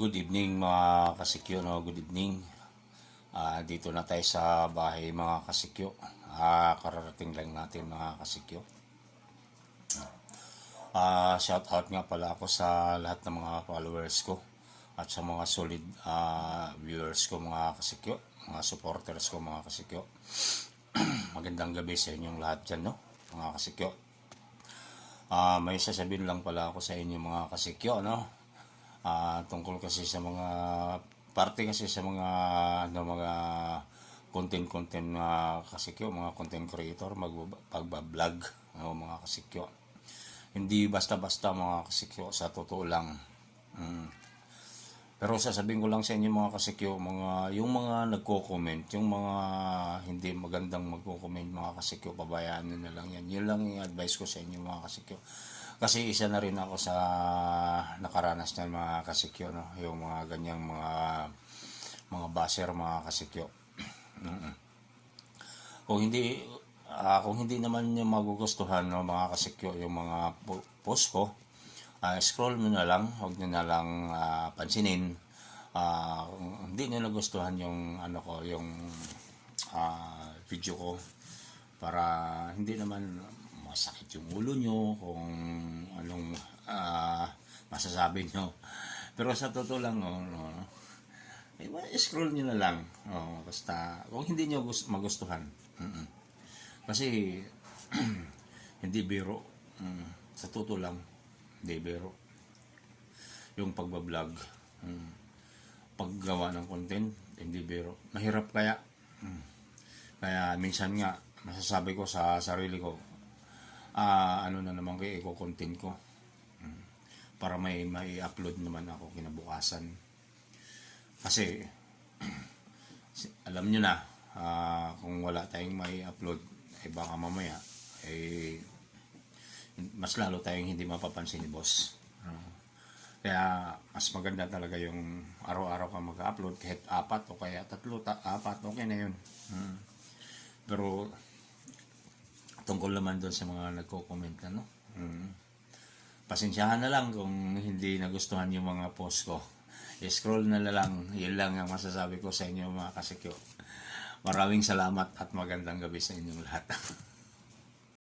Good evening mga kasikyo, no? Good evening. Dito na tayo sa bahay mga kasikyo. Kararating lang natin mga kasikyo. Shout out nga pala ako sa lahat ng mga followers ko at sa mga solid viewers ko mga kasikyo, mga supporters ko mga kasikyo. Magandang gabi sa inyong lahat dyan, no? Mga kasikyo. May sasabihin lang pala ako sa inyo mga kasikyo, no? Tungkol kasi sa mga parte kasi sa mga mga content kasikyo, mga content creator, pagbablog, mga kasikyo. Hindi basta-basta mga kasikyo, sa totoo lang. Pero sasabihin ko lang sa inyo mga kasikyo, yung mga nagko-comment, yung mga hindi magandang magko-comment mga kasikyo, pabayaan nyo na lang yan. Yun lang yung advice ko sa inyo mga kasikyo. Kasi isa na rin ako sa nakaranas ng mga kasikyo, no? Yung mga ganyang mga baser mga kasikyo. Kung hindi naman niyo magugustuhan, no, mga kasikyo, yung mga post ko, scroll mo na lang, huwag niyo na lang pansinin. Kung hindi niyo nagustuhan yung yung video ko, para hindi naman masakit yung ulo nyo kung anong masasabi nyo. Pero sa totoo lang, scroll nyo na lang. Basta kung hindi nyo magustuhan. Kasi hindi biro. Sa totoo lang, hindi biro. Yung pagbablog, paggawa ng content, hindi biro. Mahirap kaya. Kaya minsan nga, masasabi ko sa sarili ko, ano na naman kayo, i-content ko para may upload naman ako kinabukasan. Kasi alam nyo na, kung wala tayong may upload, baka mamaya mas lalo tayong hindi mapapansin ni boss. Kaya mas maganda talaga yung araw-araw ka mag-upload, kahit 4 o kaya 3, 4, okay na yun. Pero tungkol naman doon sa mga nagko-comment na, no? Pasensyahan na lang kung hindi nagustuhan yung mga post ko. I-scroll na lang. Yun lang ang masasabi ko sa inyo mga kasikyo. Maraming salamat at magandang gabi sa inyong lahat.